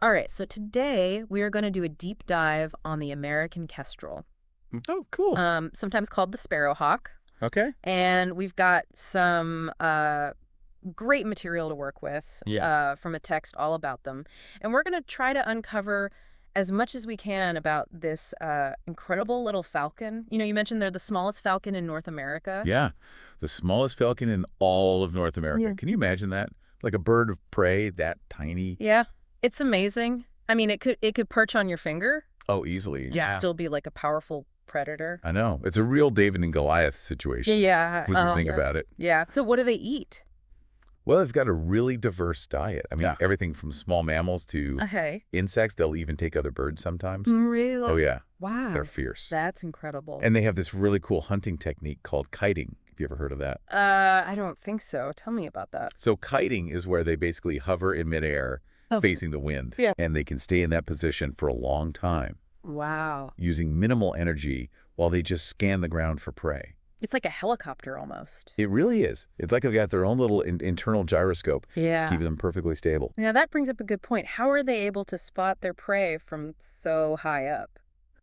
All right, so today we are going to do a deep dive on the American kestrel, Oh, cool. sometimes called the sparrowhawk. Okay. And we've got some great material to work with Yeah. from a text all about them. And we're going to try to uncover as much as we can about this incredible little falcon. You know, you mentioned they're the smallest falcon in North America. Yeah. The smallest falcon in all of North America. Yeah. Can you imagine that? Like a bird of prey that tiny? Yeah, it's amazing. I mean, it could perch on your finger. Oh, easily. And Yeah. still be like a powerful predator. I know. It's a real David and Goliath situation. Yeah. When you Oh, think yeah. about it. Yeah. So what do they eat? Well, they've got a really diverse diet. I mean, everything from small mammals to Okay. insects. They'll even take other birds sometimes. Really? Oh, yeah. Wow. They're fierce. That's incredible. And they have this really cool hunting technique called kiting. Have you ever heard of that? I don't think so. Tell me about that. So kiting is where they basically hover in midair facing the wind. Yeah. And they can stay in that position for a long time, Wow. using minimal energy while they just scan the ground for prey. It's like a helicopter almost. It really is. It's like they've got their own little internal gyroscope, Yeah. keeping them perfectly stable. Now that brings up a good point. How are they able to spot their prey from so high up?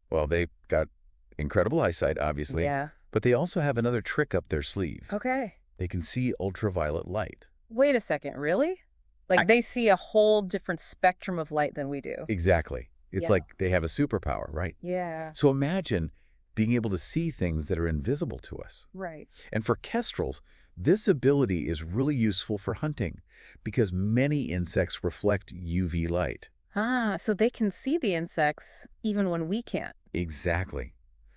Well, they've got incredible eyesight, obviously, Yeah. but they also have another trick up their sleeve. Okay. They can see ultraviolet light. Wait a second. Really? Like they see a whole different spectrum of light than we do. Exactly. It's Yeah. like they have a superpower, right? Yeah. So imagine being able to see things that are invisible to us. Right. And for kestrels, this ability is really useful for hunting because many insects reflect UV light. Ah, so they can see the insects even when we can't. Exactly.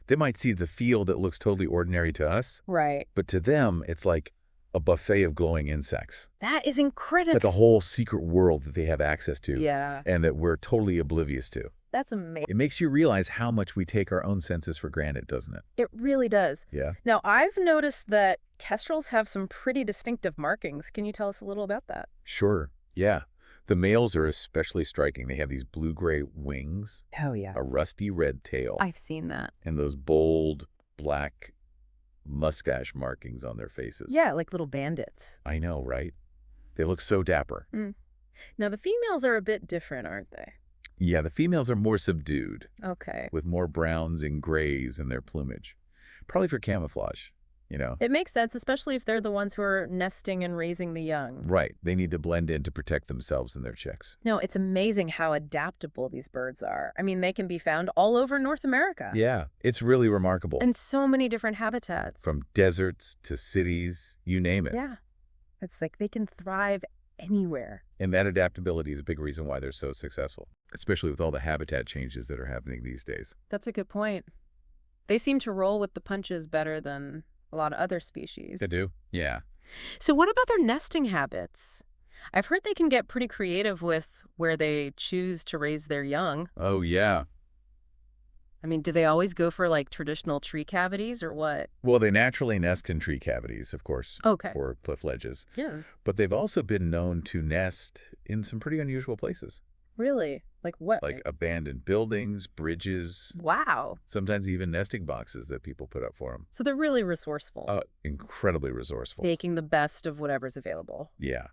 They might see the field that looks totally ordinary to us, Right. but to them, it's like a buffet of glowing insects. That is incredible. Like a whole secret world that they have access to Yeah. and that we're totally oblivious to. That's amazing. It makes you realize how much we take our own senses for granted, doesn't it? It really does. Yeah. Now, I've noticed that kestrels have some pretty distinctive markings. Can you tell us a little about that? Sure. Yeah. The males are especially striking. They have these blue-gray wings, Oh, yeah. a rusty red tail, I've seen that. and those bold black mustache markings on their faces. Yeah, like little bandits. I know, right? They look so dapper. Now, the females are a bit different, aren't they? Yeah, the females are more subdued, Okay. with more browns and grays in their plumage. Probably for camouflage, It makes sense, especially if they're the ones who are nesting and raising the young. Right. They need to blend in to protect themselves and their chicks. No, it's amazing how adaptable these birds are. I mean, they can be found all over North America. Yeah, it's really remarkable. And so many different habitats. From deserts to cities, you name it. Yeah. It's like they can thrive anywhere. And that adaptability is a big reason why they're so successful, especially with all the habitat changes that are happening these days. That's a good point. They seem to roll with the punches better than a lot of other species. They do? Yeah. So what about their nesting habits? I've heard they can get pretty creative with where they choose to raise their young. Oh, yeah. I mean, do they always go for like traditional tree cavities or what? Well, they naturally nest in tree cavities, of course, Okay. or cliff ledges. Yeah. But they've also been known to nest in some pretty unusual places, Really? Like what? like abandoned buildings, bridges, Wow. sometimes even nesting boxes that people put up for them. So they're really resourceful, Incredibly resourceful. making the best of whatever's available. Yeah.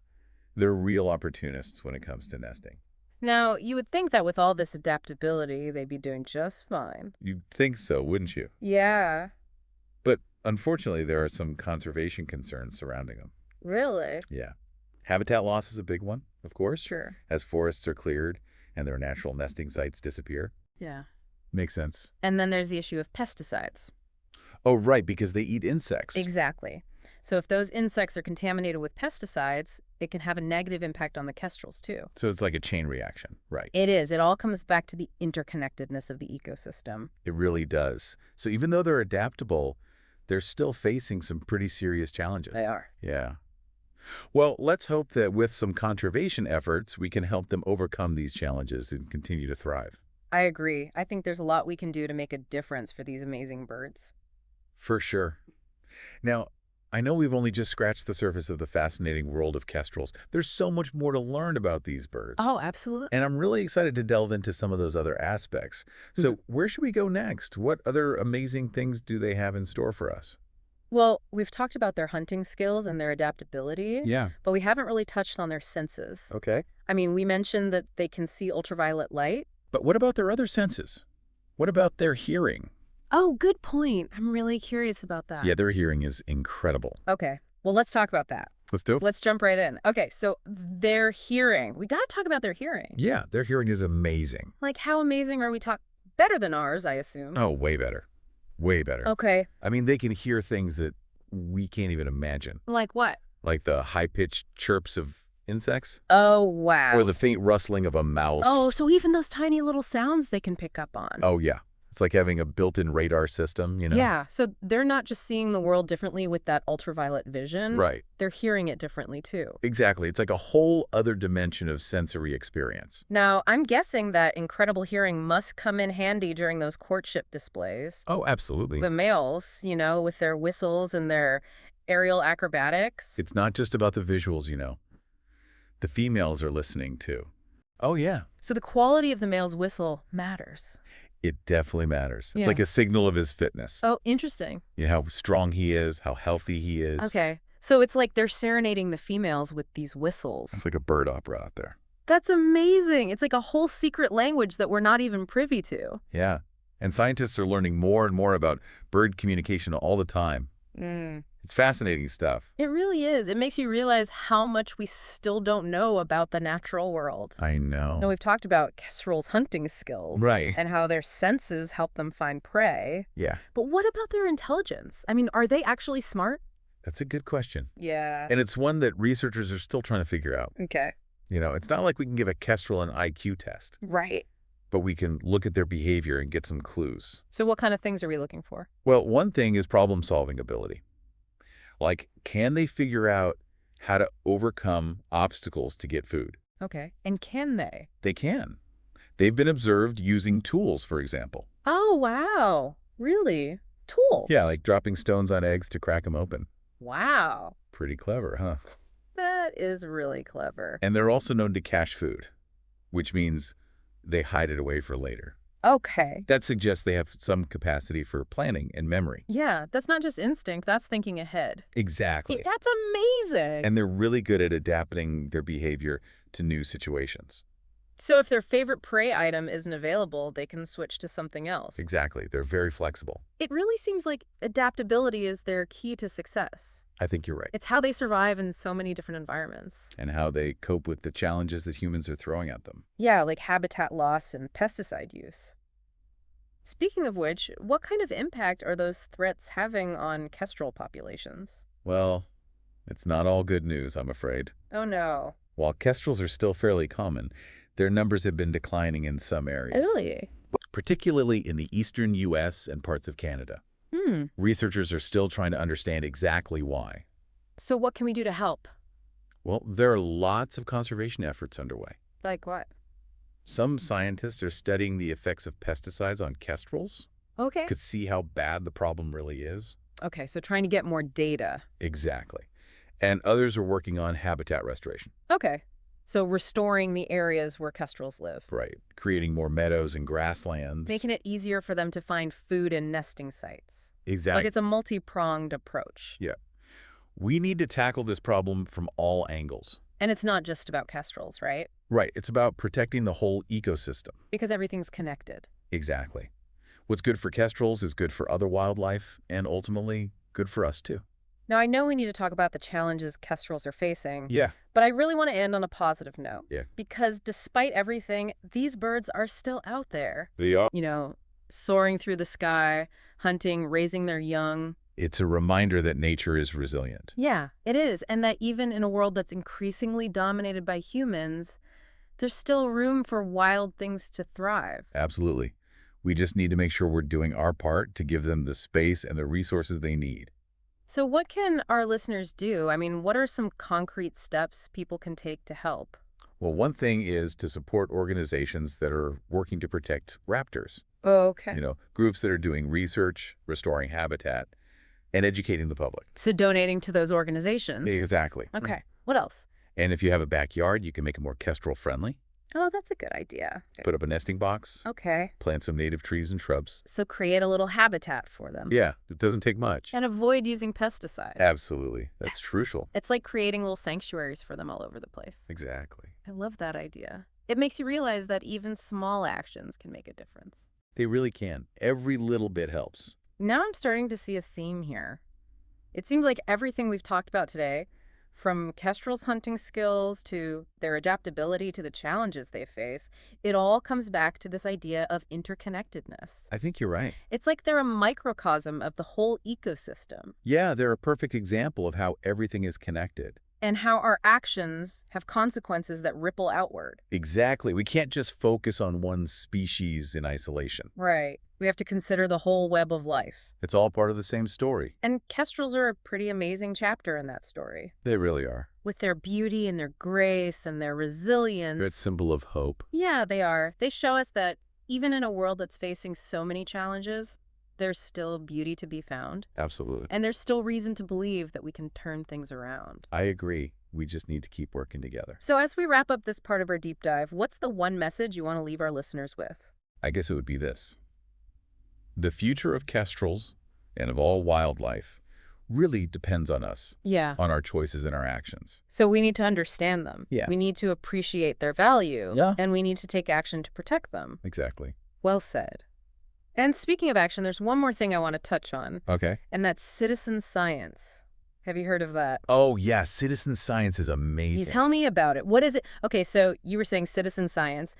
They're real opportunists when it comes to nesting. Now, you would think that with all this adaptability, they'd be doing just fine. You'd think so, wouldn't you? Yeah. But unfortunately, there are some conservation concerns surrounding them. Really? Yeah. Habitat loss is a big one, of course, Sure. as forests are cleared and their natural nesting sites disappear. Yeah. Makes sense. And then there's the issue of pesticides. Oh, right, because they eat insects. Exactly. So if those insects are contaminated with pesticides, it can have a negative impact on the kestrels too. So it's like a chain reaction, right? It is. It all comes back to the interconnectedness of the ecosystem. It really does. So even though they're adaptable, they're still facing some pretty serious challenges. They are. Yeah. Well, let's hope that with some conservation efforts, we can help them overcome these challenges and continue to thrive. I agree. I think there's a lot we can do to make a difference for these amazing birds. For sure. Now, I know we've only just scratched the surface of the fascinating world of kestrels. There's so much more to learn about these birds. Oh, absolutely. And I'm really excited to delve into some of those other aspects. So where should we go next? What other amazing things do they have in store for us? Well, we've talked about their hunting skills and their adaptability, Yeah. but we haven't really touched on their senses. Okay. I mean, we mentioned that they can see ultraviolet light. But what about their other senses? What about their hearing? Oh, good point. I'm really curious about So that. yeah, their hearing is incredible. Okay, well, let's talk about that. Let's do it. Let's jump right in. Okay, so their hearing. We got to talk about their hearing. Yeah, their hearing is amazing. Like, how amazing are we talking? Better than ours, I assume. Oh, way better. Way better. Okay. I mean, they can hear things that we can't even imagine. Like what? Like the high-pitched chirps of insects. Oh, wow. Or the faint rustling of a mouse. Oh, so even those tiny little sounds they can pick up on. Oh, yeah. It's like having a built-in radar system, you know? Yeah, so they're not just seeing the world differently with that ultraviolet vision. Right. They're hearing it differently, too. Exactly. It's like a whole other dimension of sensory experience. Now, I'm guessing that incredible hearing must come in handy during those courtship displays. Oh, absolutely. The males, with their whistles and their aerial acrobatics. It's not just about the visuals, you know. The females are listening, too. Oh, yeah. So the quality of the male's whistle matters. It definitely matters. It's Yeah. like a signal of his fitness. Oh, interesting. You know, how strong he is, how healthy he is. Okay. So it's like they're serenading the females with these whistles. It's like a bird opera out there. That's amazing. It's like a whole secret language that we're not even privy to. Yeah. And scientists are learning more and more about bird communication all the time. It's fascinating stuff. It really is. It makes you realize how much we still don't know about the natural world. I know. Now, we've talked about kestrels' hunting skills. Right. And how their senses help them find prey. Yeah. But what about their intelligence? I mean, are they actually smart? That's a good question. Yeah. And it's one that researchers are still trying to figure out. Okay. You know, it's not like we can give a kestrel an IQ test, Right. but we can look at their behavior and get some clues. So what kind of things are we looking for? Well, one thing is problem-solving ability. Like, can they figure out how to overcome obstacles to get food? Okay. And can they? They can. They've been observed using tools, for example. Oh, wow. Really? Tools? Yeah, like dropping stones on eggs to crack them open. Wow. Pretty clever, huh? That is really clever. And they're also known to cache food, which means they hide it away for later. Okay. That suggests they have some capacity for planning and memory. Yeah, that's not just instinct, that's thinking ahead. Exactly. That's amazing. And they're really good at adapting their behavior to new situations. So if their favorite prey item isn't available, they can switch to something else. Exactly. They're very flexible. It really seems like adaptability is their key to success. I think you're right. It's how they survive in so many different environments. And how they cope with the challenges that humans are throwing at them. Yeah, like habitat loss and pesticide use. Speaking of which, what kind of impact are those threats having on kestrel populations? Well, it's not all good news, I'm afraid. Oh no. While kestrels are still fairly common, their numbers have been declining in some areas. Really? Particularly in the eastern U.S. and parts of Canada. Researchers are still trying to understand exactly why. So what can we do to help? Well, there are lots of conservation efforts underway. Like what? Some scientists are studying the effects of pesticides on kestrels. Okay. Could see how bad the problem really is. Okay, so trying to get more data. Exactly. And others are working on habitat restoration. Okay. So restoring the areas where kestrels live. Right. Creating more meadows and grasslands. Making it easier for them to find food and nesting sites. Exactly. Like it's a multi-pronged approach. Yeah. We need to tackle this problem from all angles. And it's not just about kestrels, right? Right. It's about protecting the whole ecosystem. Because everything's connected. Exactly. What's good for kestrels is good for other wildlife and ultimately good for us too. Now, I know we need to talk about the challenges kestrels are facing. Yeah. But I really want to end on a positive note. Yeah. Because despite everything, these birds are still out there. They are. Soaring through the sky, hunting, raising their young. It's a reminder that nature is resilient. Yeah, it is. And that even in a world that's increasingly dominated by humans, there's still room for wild things to thrive. Absolutely. We just need to make sure we're doing our part to give them the space and the resources they need. So what can our listeners do? I mean, what are some concrete steps people can take to help? Well, one thing is to support organizations that are working to protect raptors. Okay. Groups that are doing research, restoring habitat, and educating the public. So donating to those organizations. Exactly. Okay. What else? And if you have a backyard, you can make it more kestrel-friendly. Oh, that's a good idea. Put up a nesting box. Okay. Plant some native trees and shrubs. So create a little habitat for them. Yeah, it doesn't take much. And avoid using pesticides. Absolutely. That's crucial. It's like creating little sanctuaries for them all over the place. Exactly. I love that idea. It makes you realize that even small actions can make a difference. They really can. Every little bit helps. Now I'm starting to see a theme here. It seems like everything we've talked about today, from kestrels' hunting skills to their adaptability to the challenges they face, it all comes back to this idea of interconnectedness. I think you're right. It's like they're a microcosm of the whole ecosystem, Yeah, they're a perfect example of how everything is connected. and how our actions have consequences that ripple outward. Exactly. We can't just focus on one species in isolation. Right. We have to consider the whole web of life. It's all part of the same story. And kestrels are a pretty amazing chapter in that story. They really are. With their beauty and their grace and their resilience. They're a symbol of hope. Yeah, they are. They show us that even in a world that's facing so many challenges, there's still beauty to be found. Absolutely. And there's still reason to believe that we can turn things around. I agree. We just need to keep working together. So as we wrap up this part of our deep dive, what's the one message you want to leave our listeners with? I guess it would be this. The future of kestrels and of all wildlife really depends on us, Yeah. on our choices and our actions. So we need to understand them. Yeah. We need to appreciate their value. Yeah. And we need to take action to protect them. Exactly. Well said. And speaking of action, there's one more thing I want to touch on, Okay. and that's citizen science. Have you heard of that? Oh, yeah. Citizen science is amazing. Tell me about it. What is it? Okay, so you were saying citizen science.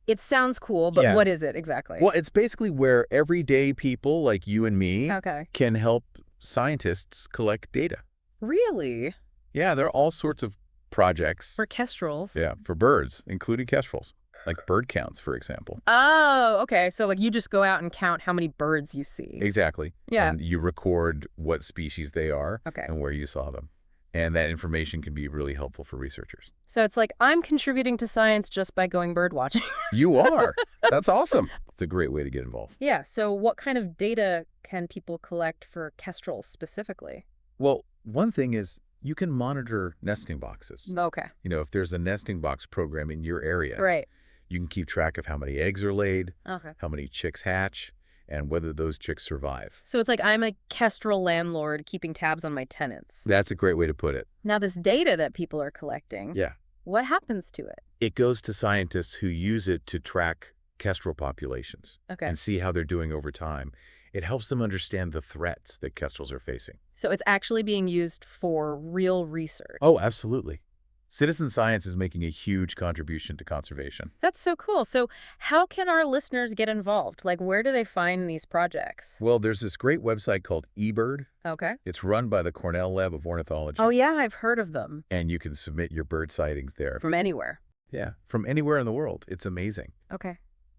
It sounds cool, but Yeah. what is it exactly? Well, it's basically where everyday people like you and me Okay. can help scientists collect data. Really? Yeah, there are all sorts of projects. For kestrels? Yeah, for birds, including kestrels, like bird counts, for example. Oh, okay. So like you just go out and count how many birds you see. Exactly. Yeah. And you record what species they are Okay. and where you saw them. And that information can be really helpful for researchers. So it's like I'm contributing to science just by going bird watching. You are. That's awesome. It's a great way to get involved. Yeah. So what kind of data can people collect for kestrels specifically? Well, one thing is you can monitor nesting boxes. Okay. You know, if there's a nesting box program in your area, Right. you can keep track of how many eggs are laid, Okay. how many chicks hatch, and whether those chicks survive. So it's like I'm a kestrel landlord keeping tabs on my tenants. That's a great way to put it. Now this data that people are collecting, Yeah. what happens to it? It goes to scientists who use it to track kestrel populations Okay. and see how they're doing over time. It helps them understand the threats that kestrels are facing. So it's actually being used for real research. Oh, absolutely. Citizen science is making a huge contribution to conservation. That's so cool. So how can our listeners get involved? Like, where do they find these projects? Well, there's this great website called eBird. Okay. It's run by the Cornell Lab of Ornithology. Oh, yeah, I've heard of them. And you can submit your bird sightings there. From anywhere. Yeah, from anywhere in the world. It's amazing. Okay.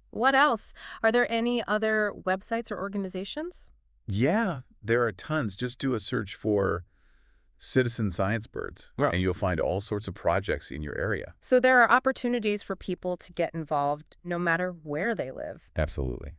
What else? Are there any other websites or organizations? Yeah, there are tons. Just do a search for citizen science birds, and you'll find all sorts of projects in your area. So there are opportunities for people to get involved no matter where they live. Absolutely.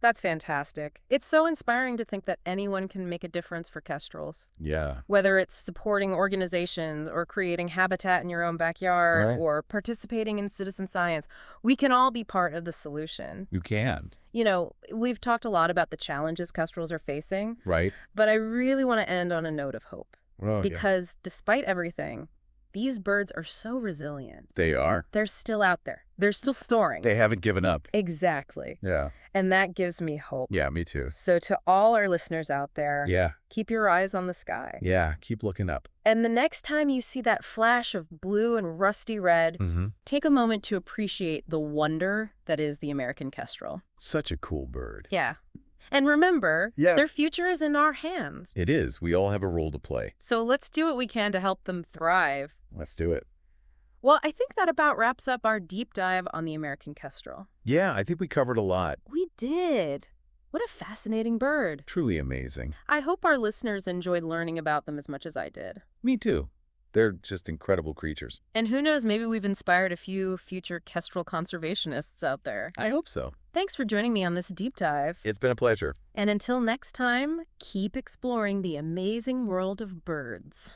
That's fantastic. It's so inspiring to think that anyone can make a difference for kestrels. Yeah. Whether it's supporting organizations or creating habitat in your own backyard Right. or participating in citizen science, we can all be part of the solution. You can. You know, we've talked a lot about the challenges kestrels are facing, Right? but I really want to end on a note of hope. Oh, yeah. Because despite everything, these birds are so resilient. They are. They're still out there. They're still soaring. They haven't given up. Exactly. Yeah. And that gives me hope. Yeah, me too. So to all our listeners out there, Yeah. keep your eyes on the sky. Yeah. Keep looking up. And the next time you see that flash of blue and rusty red, Mm-hmm. take a moment to appreciate the wonder that is the American kestrel. Such a cool bird. Yeah. And remember, Yeah. their future is in our hands. It is. We all have a role to play. So let's do what we can to help them thrive. Let's do it. Well, I think that about wraps up our deep dive on the American kestrel. Yeah, I think we covered a lot. We did. What a fascinating bird. Truly amazing. I hope our listeners enjoyed learning about them as much as I did. Me too. They're just incredible creatures. And who knows, maybe we've inspired a few future kestrel conservationists out there. I hope so. Thanks for joining me on this deep dive. It's been a pleasure. And until next time, keep exploring the amazing world of birds.